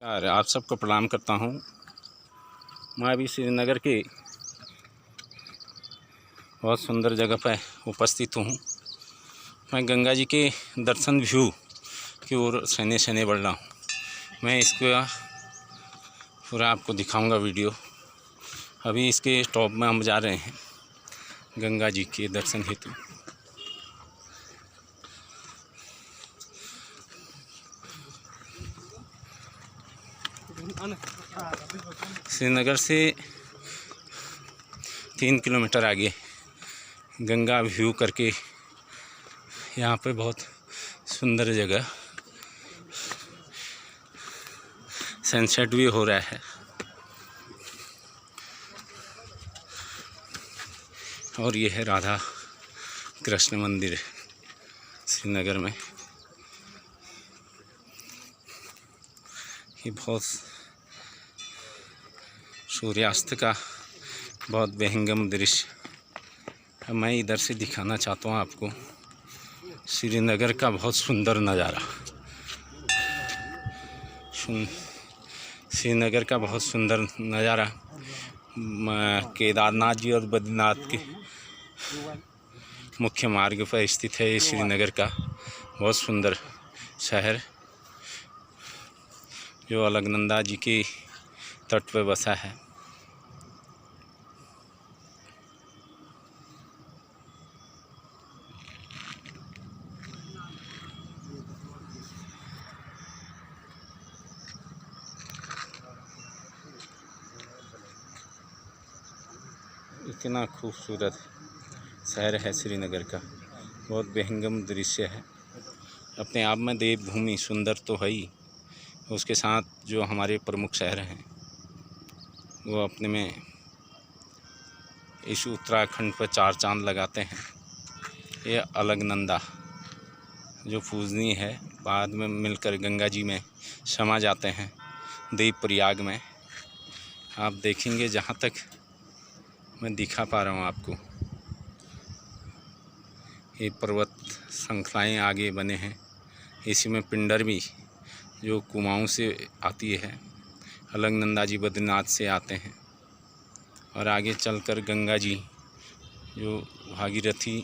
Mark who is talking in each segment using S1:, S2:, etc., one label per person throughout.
S1: और आप सबको प्रणाम करता हूँ। मैं अभी श्रीनगर के बहुत सुंदर जगह पर उपस्थित हूँ। मैं गंगा जी के दर्शन व्यू की ओर शनि शनि बढ़ रहा हूँ। मैं इसका पूरा आपको दिखाऊंगा वीडियो। अभी इसके स्टॉप में हम जा रहे हैं गंगा जी के दर्शन हेतु। श्रीनगर से 3 किलोमीटर आगे गंगा व्यू करके यहाँ पे बहुत सुंदर जगह सनसेट भी हो रहा है। और ये है राधा कृष्ण मंदिर श्रीनगर में। ये बहुत सूर्यास्त का बहुत विहंगम दृश्य मैं इधर से दिखाना चाहता हूँ आपको। श्रीनगर का बहुत सुंदर नज़ारा, श्रीनगर का बहुत सुंदर नज़ारा केदारनाथ जी और बद्रीनाथ के मुख्य मार्ग पर स्थित है। श्रीनगर का बहुत सुंदर शहर जो अलकनंदा जी के तट पर बसा है। इतना खूबसूरत शहर है श्रीनगर का, बहुत विहंगम दृश्य है। अपने आप में देवभूमि सुंदर तो है ही, उसके साथ जो हमारे प्रमुख शहर हैं वो अपने में इस उत्तराखंड पर 4 चांद लगाते हैं। ये अलकनंदा जो पूजनीय है, बाद में मिलकर गंगा जी में समा जाते हैं देवप्रयाग में। आप देखेंगे जहाँ तक मैं दिखा पा रहा हूँ आपको, ये पर्वत श्रृंखलाएँ आगे बने हैं। इसी में पिंडर भी जो कुमाऊं से आती है, अलकनंदा जी बद्रीनाथ से आते हैं और आगे चलकर गंगा जी जो भागीरथी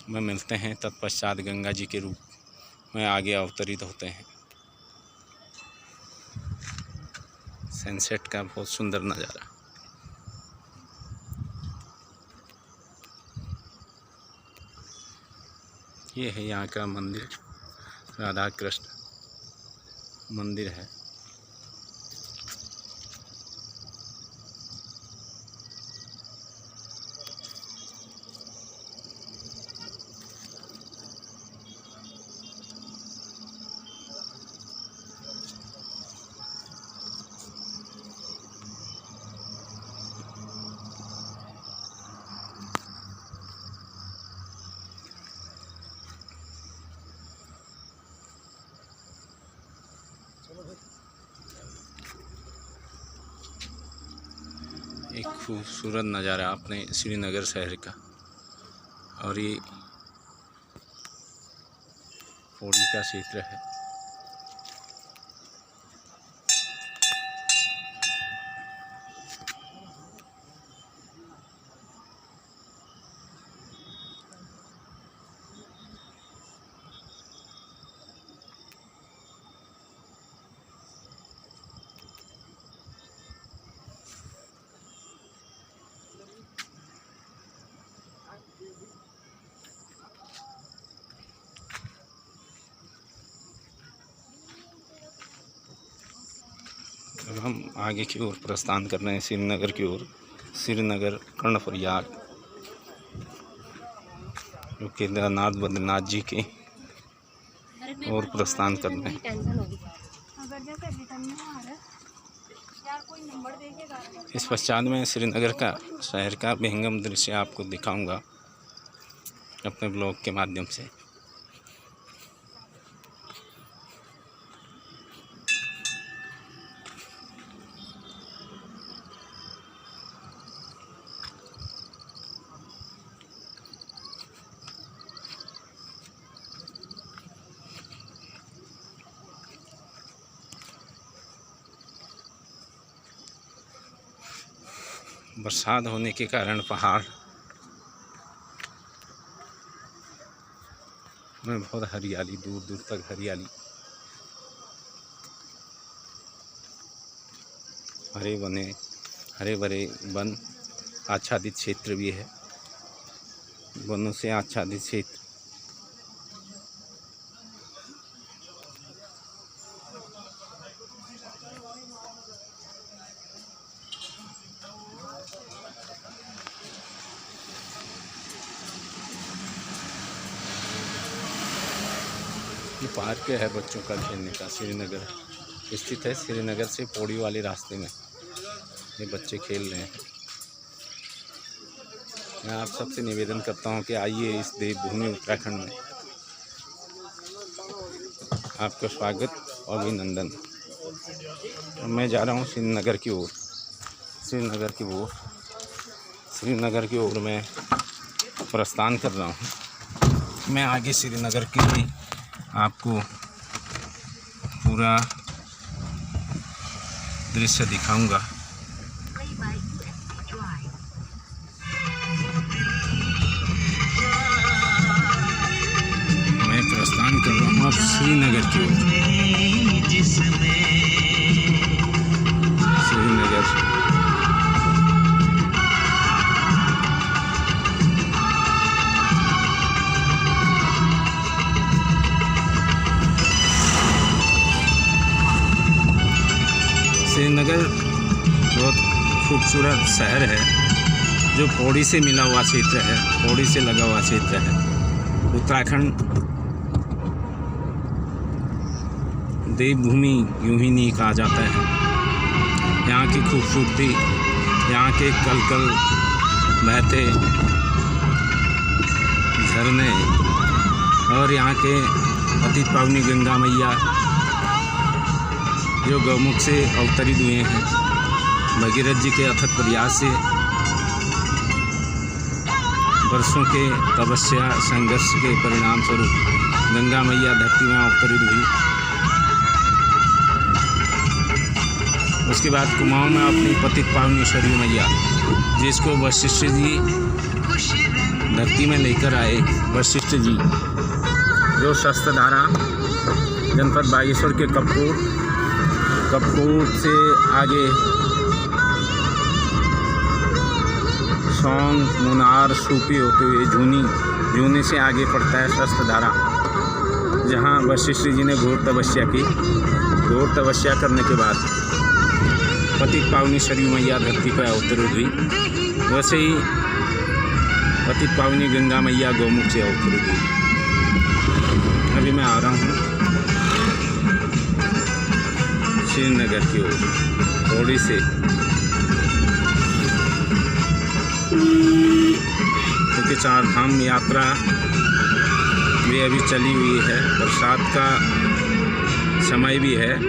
S1: में मिलते हैं, तत्पश्चात गंगा जी के रूप में आगे अवतरित होते हैं। सनसेट का बहुत सुंदर नज़ारा। ये है यहाँ का मंदिर, राधा कृष्ण मंदिर है। एक खूबसूरत नज़ारा अपने श्रीनगर शहर का। और ये पौड़ी का क्षेत्र है। अब हम आगे की ओर प्रस्थान कर रहे हैं श्रीनगर की ओर। श्रीनगर कर्णप्रयाग जो केदारनाथ बद्रीनाथ जी के और प्रस्थान कर रहे हैं। इस पश्चात में श्रीनगर का शहर का विहंगम दृश्य आपको दिखाऊंगा अपने ब्लॉग के माध्यम से। बरसात होने के कारण पहाड़ में बहुत हरियाली, दूर दूर तक हरियाली, हरे भरे वन आच्छादित क्षेत्र भी है, वनों से आच्छादित क्षेत्र। ये पार्क है बच्चों का खेलने का, श्रीनगर स्थित है। श्रीनगर से पौड़ी वाले रास्ते में ये बच्चे खेल रहे हैं। मैं आप सबसे निवेदन करता हूं कि आइए इस देवभूमि उत्तराखंड में। आपका स्वागत और अभिनंदन। मैं जा रहा हूं श्रीनगर की ओर। श्रीनगर की ओर मैं प्रस्थान कर रहा हूं। मैं आगे श्रीनगर के लिए आपको पूरा दृश्य दिखाऊंगा। मैं प्रस्थान कर रहा हूँ अब श्रीनगर की ओर। श्रीनगर बहुत खूबसूरत शहर है जो पौड़ी से मिला हुआ क्षेत्र है, पौड़ी से लगा हुआ क्षेत्र है। उत्तराखंड देवभूमि यूं ही नहीं कहा जाता है। यहाँ की खूबसूरती, यहाँ के कल कल बहते झरने और यहाँ के पतित पावनी गंगा मैया जो गौमुख से अवतरित हुए हैं, भगीरथ जी के अथक प्रयास से वर्षों के तपस्या संघर्ष के परिणाम स्वरूप गंगा मैया धरती में अवतरित हुई। उसके बाद कुमाऊं में अपनी पतित पावनी सरयू मैया, जिसको वशिष्ठ जी धरती में लेकर आए। वशिष्ठ जी जो शस्त्रधारा जनपद बागेश्वर के कपकोट से आगे सौंग, मुनार, सूपी होते हुए जूनी से आगे पड़ता है शस्त्रधारा, जहाँ वशिष्ठ जी ने घोर तपस्या की। घोर तपस्या करने के बाद पतित पावनी सरयू मैया धरती पर अवतरित हुई। वैसे ही पतित पावनी गंगा मैया गौमुख से अवतरित हुई। अभी मैं आ रहा हूँ श्रीनगर की ओर पौड़ी से, क्योंकि चार धाम यात्रा भी अभी चली हुई है। बरसात का समय भी है,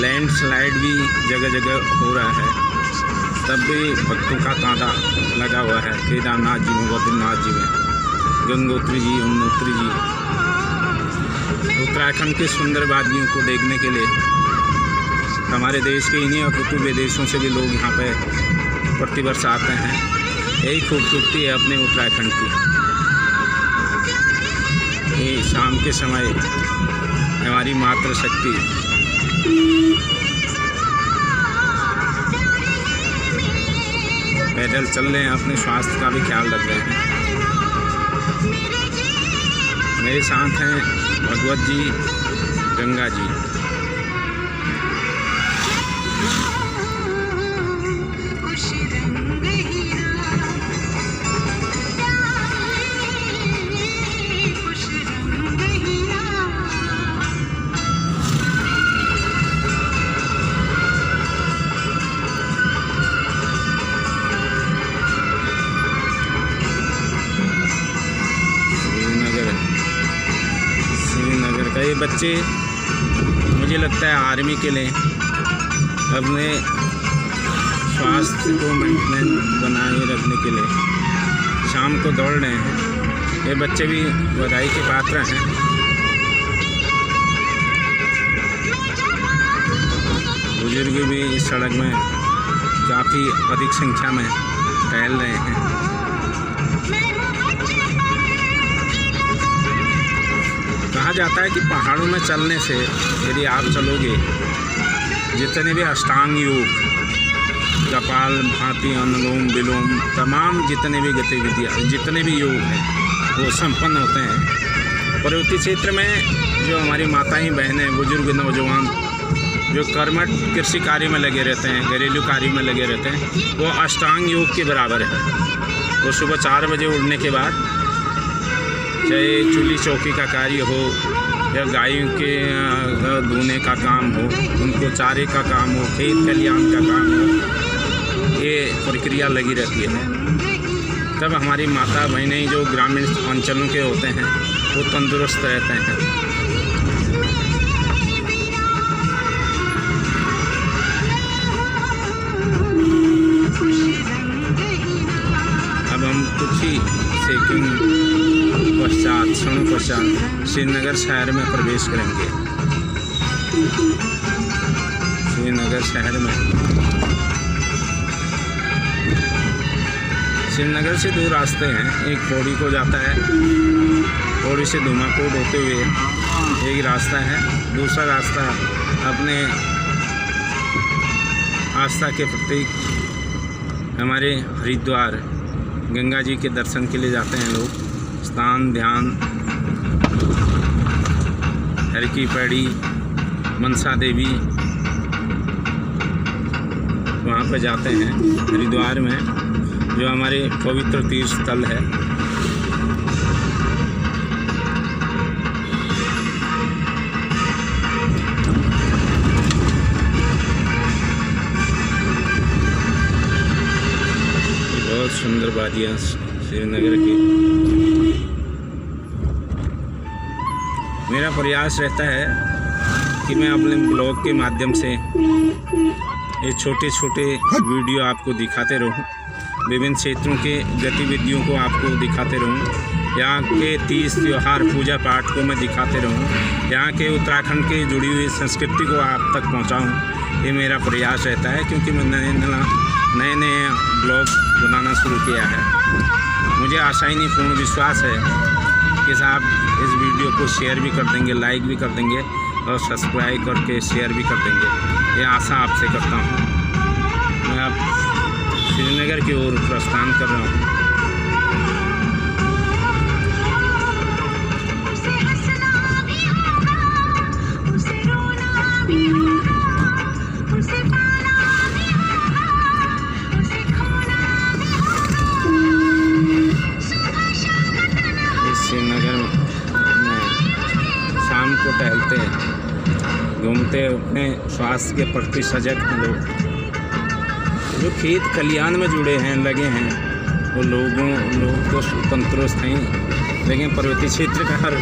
S1: लैंडस्लाइड भी जगह जगह हो रहा है, तब भी भक्तों का तांता लगा हुआ है। केदारनाथ जी में, बद्रीनाथ जी में, गंगोत्री जी, यमुनोत्री जी। उत्तराखंड के सुंदर वादियों को देखने के लिए हमारे देश के इन्हीं अपूर्व विदेशों से भी लोग यहाँ पे प्रतिवर्ष आते हैं। यही खूबसूरती है अपने उत्तराखंड की। ये शाम के समय हमारी मातृशक्ति पैदल चल रहे हैं, अपने स्वास्थ्य का भी ख्याल रख रहे हैं। मेरे साथ हैं भगवत जी, गंगा जी। ये बच्चे मुझे लगता है आर्मी के लिए अपने स्वास्थ्य को मेंटेन बनाए रखने के लिए शाम को दौड़ रहे हैं। ये बच्चे भी बधाई के पात्र हैं। बुजुर्ग भी इस सड़क में काफ़ी अधिक संख्या में टहल रहे हैं। कहा जाता है कि पहाड़ों में चलने से यदि आप चलोगे, जितने भी अष्टांग योग, कपाल भाती, अनुलोम विलोम, तमाम जितने भी गतिविधियाँ, जितने भी योग हैं वो संपन्न होते हैं। पर्वतीय क्षेत्र में जो हमारी माताएं बहनें, बुजुर्ग, नौजवान जो कर्मठ कृषि कार्य में लगे रहते हैं, घरेलू कार्य में लगे रहते हैं, वो अष्टांग योग के बराबर है। वो सुबह 4 बजे उठने के बाद चाहे चूल्ही चौकी का कार्य हो या गायों के धोने का काम हो, उनको चारे का काम हो, खेत खलिहान का काम हो, ये प्रक्रिया लगी रहती है। तब हमारी माता बहनें जो ग्रामीण अंचलों के होते हैं वो तंदुरुस्त रहते हैं। अब हम कुछ ही सेकंड क्षणों पश्चात श्रीनगर शहर में प्रवेश करेंगे। श्रीनगर शहर में, श्रीनगर से 2 रास्ते हैं। एक पौड़ी को जाता है, पौड़ी से धूमाकोट होते हुए एक रास्ता है। दूसरा रास्ता अपने आस्था के प्रतीक हमारे हरिद्वार गंगा जी के दर्शन के लिए जाते हैं लोग। स्नान, ध्यान, हर की पैड़ी, मनसा देवी, वहाँ पर जाते हैं हरिद्वार में, जो हमारे पवित्र तीर्थ स्थल है। बहुत सुंदर वादियाँ श्रीनगर की। मेरा प्रयास रहता है कि मैं अपने ब्लॉग के माध्यम से ये छोटे छोटे वीडियो आपको दिखाते रहूं, विभिन्न क्षेत्रों के गतिविधियों को आपको दिखाते रहूं, यहाँ के तीज त्यौहार, पूजा पाठ को मैं दिखाते रहूं, यहाँ के उत्तराखंड के जुड़ी हुई संस्कृति को आप तक पहुँचाऊँ। ये मेरा प्रयास रहता है, क्योंकि मैं नए ब्लॉग बनाना शुरू किया है। मुझे आशा ही नहीं, पूर्ण विश्वास है कि साहब इस वीडियो को शेयर भी कर देंगे, लाइक भी कर देंगे और सब्सक्राइब करके शेयर भी कर देंगे। ये आशा आपसे करता हूँ। मैं अब श्रीनगर की ओर प्रस्थान कर रहा हूँ। श्रीनगर में शाम को टहलते हैं, घूमते, अपने स्वास्थ्य के प्रति सजग हैं लोग। जो खेत खलिहान में जुड़े हैं, लगे हैं, वो लोग तो तंदुरुस्त हैं, लेकिन पर्वतीय क्षेत्र का हर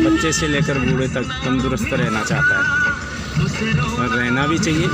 S1: बच्चे से लेकर बूढ़े तक तंदुरुस्त रहना चाहता है, और रहना भी चाहिए।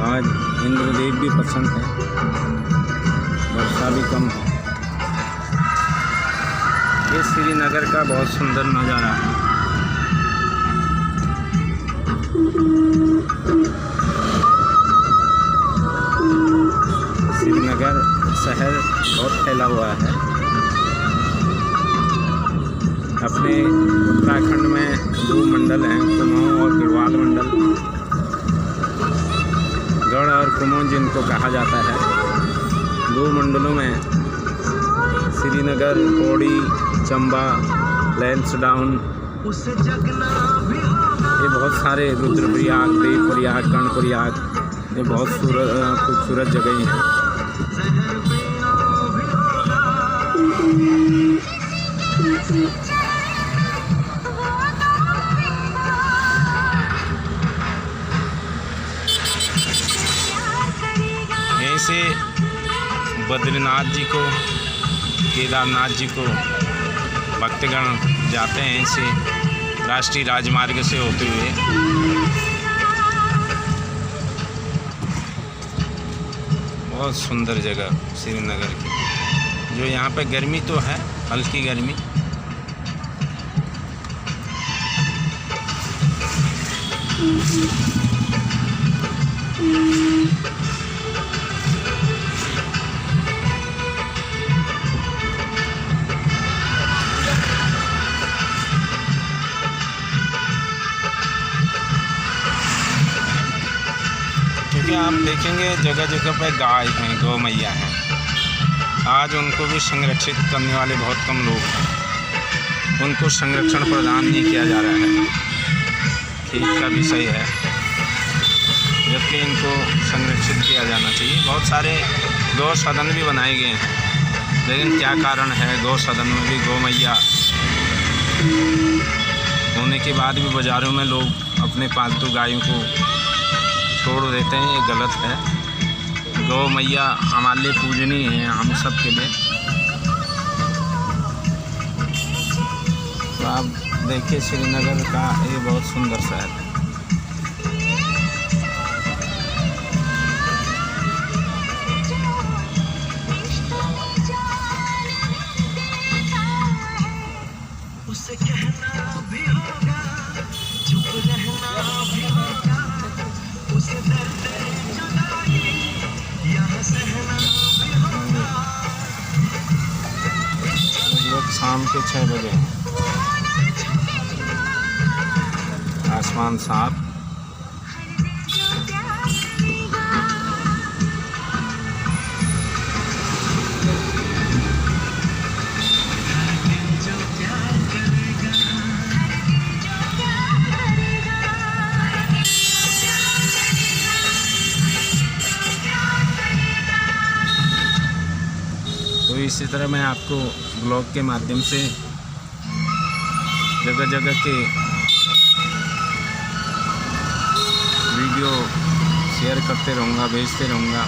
S1: आज इंद्रदेव भी पसंद है, वर्षा भी कम है। ये श्रीनगर का बहुत सुंदर नज़ारा है। श्रीनगर शहर बहुत फैला हुआ है। अपने उत्तराखंड में 2 मंडल हैं, कुमाऊं और गढ़वाल मंडल। गढ़ और कुमाऊं जिनको कहा जाता है, 2 मंडलों में श्रीनगर, पौड़ी, चंबा, लैंसडाउन, ये बहुत सारे रुद्रप्रयाग, देवप्रयाग, कर्णप्रयाग, ये बहुत खूबसूरत जगह हैं। यहीं से बद्रीनाथ जी को, केदारनाथ जी को भक्तगण जाते हैं, इसे राष्ट्रीय राजमार्ग से होते हुए। बहुत सुंदर जगह श्रीनगर की। जो यहाँ पे गर्मी तो है, हल्की गर्मी, क्योंकि आप देखेंगे जगह जगह पे गाय हैं, गौ मैया हैं। आज उनको भी संरक्षित करने वाले बहुत कम लोग हैं, उनको संरक्षण प्रदान नहीं किया जा रहा है। ठीक का विषय है, जबकि इनको संरक्षित किया जाना चाहिए। बहुत सारे गौ सदन भी बनाए गए हैं, लेकिन क्या कारण है गौ सदन में भी गौ मैया होने के बाद भी बाज़ारों में लोग अपने पालतू गायों को छोड़ देते हैं। ये गलत है। गौ मैया हमारे लिए पूजनीय है, हम सब के लिए। तो आप देखिए श्रीनगर का ये बहुत सुंदर शहर है।
S2: उसे कहना भी होगा, चुप रहना भी होगा, उसे दर्द जुदाई यहाँ सहना भी होगा।
S1: लगभग शाम के 6 बजे, आसमान साफ। तो इसी तरह मैं आपको ब्लॉग के माध्यम से जगह जगह के वीडियो शेयर करते रहूँगा, भेजते रहूँगा।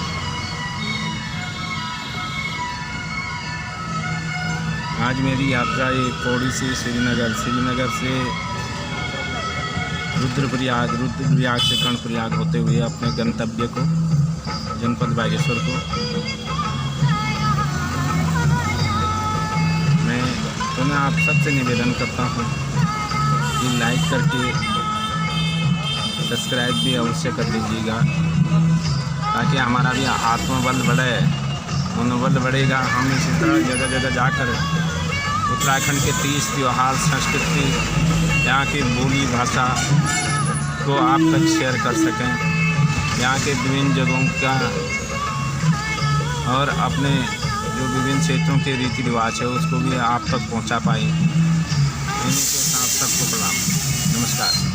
S1: आज मेरी यात्रा ये पौड़ी से श्रीनगर से रुद्रप्रयाग से कर्णप्रयाग होते हुए अपने गंतव्य को, जनपद बागेश्वर को, मैं पुनः आप सबसे निवेदन करता हूँ कि लाइक करके सब्सक्राइब भी अवश्य कर दीजिएगा, ताकि हमारा भी आत्मबल बढ़े, मनोबल बढ़ेगा। हम इसी तरह जगह जगह जाकर उत्तराखंड के 30 त्यौहार, संस्कृति, यहाँ की बोली भाषा को आप तक शेयर कर सकें, यहाँ के विभिन्न जगहों का और अपने जो विभिन्न क्षेत्रों के रीति रिवाज है उसको भी आप तक पहुँचा पाए। इन्हीं के साथ सबको प्रणाम, नमस्कार।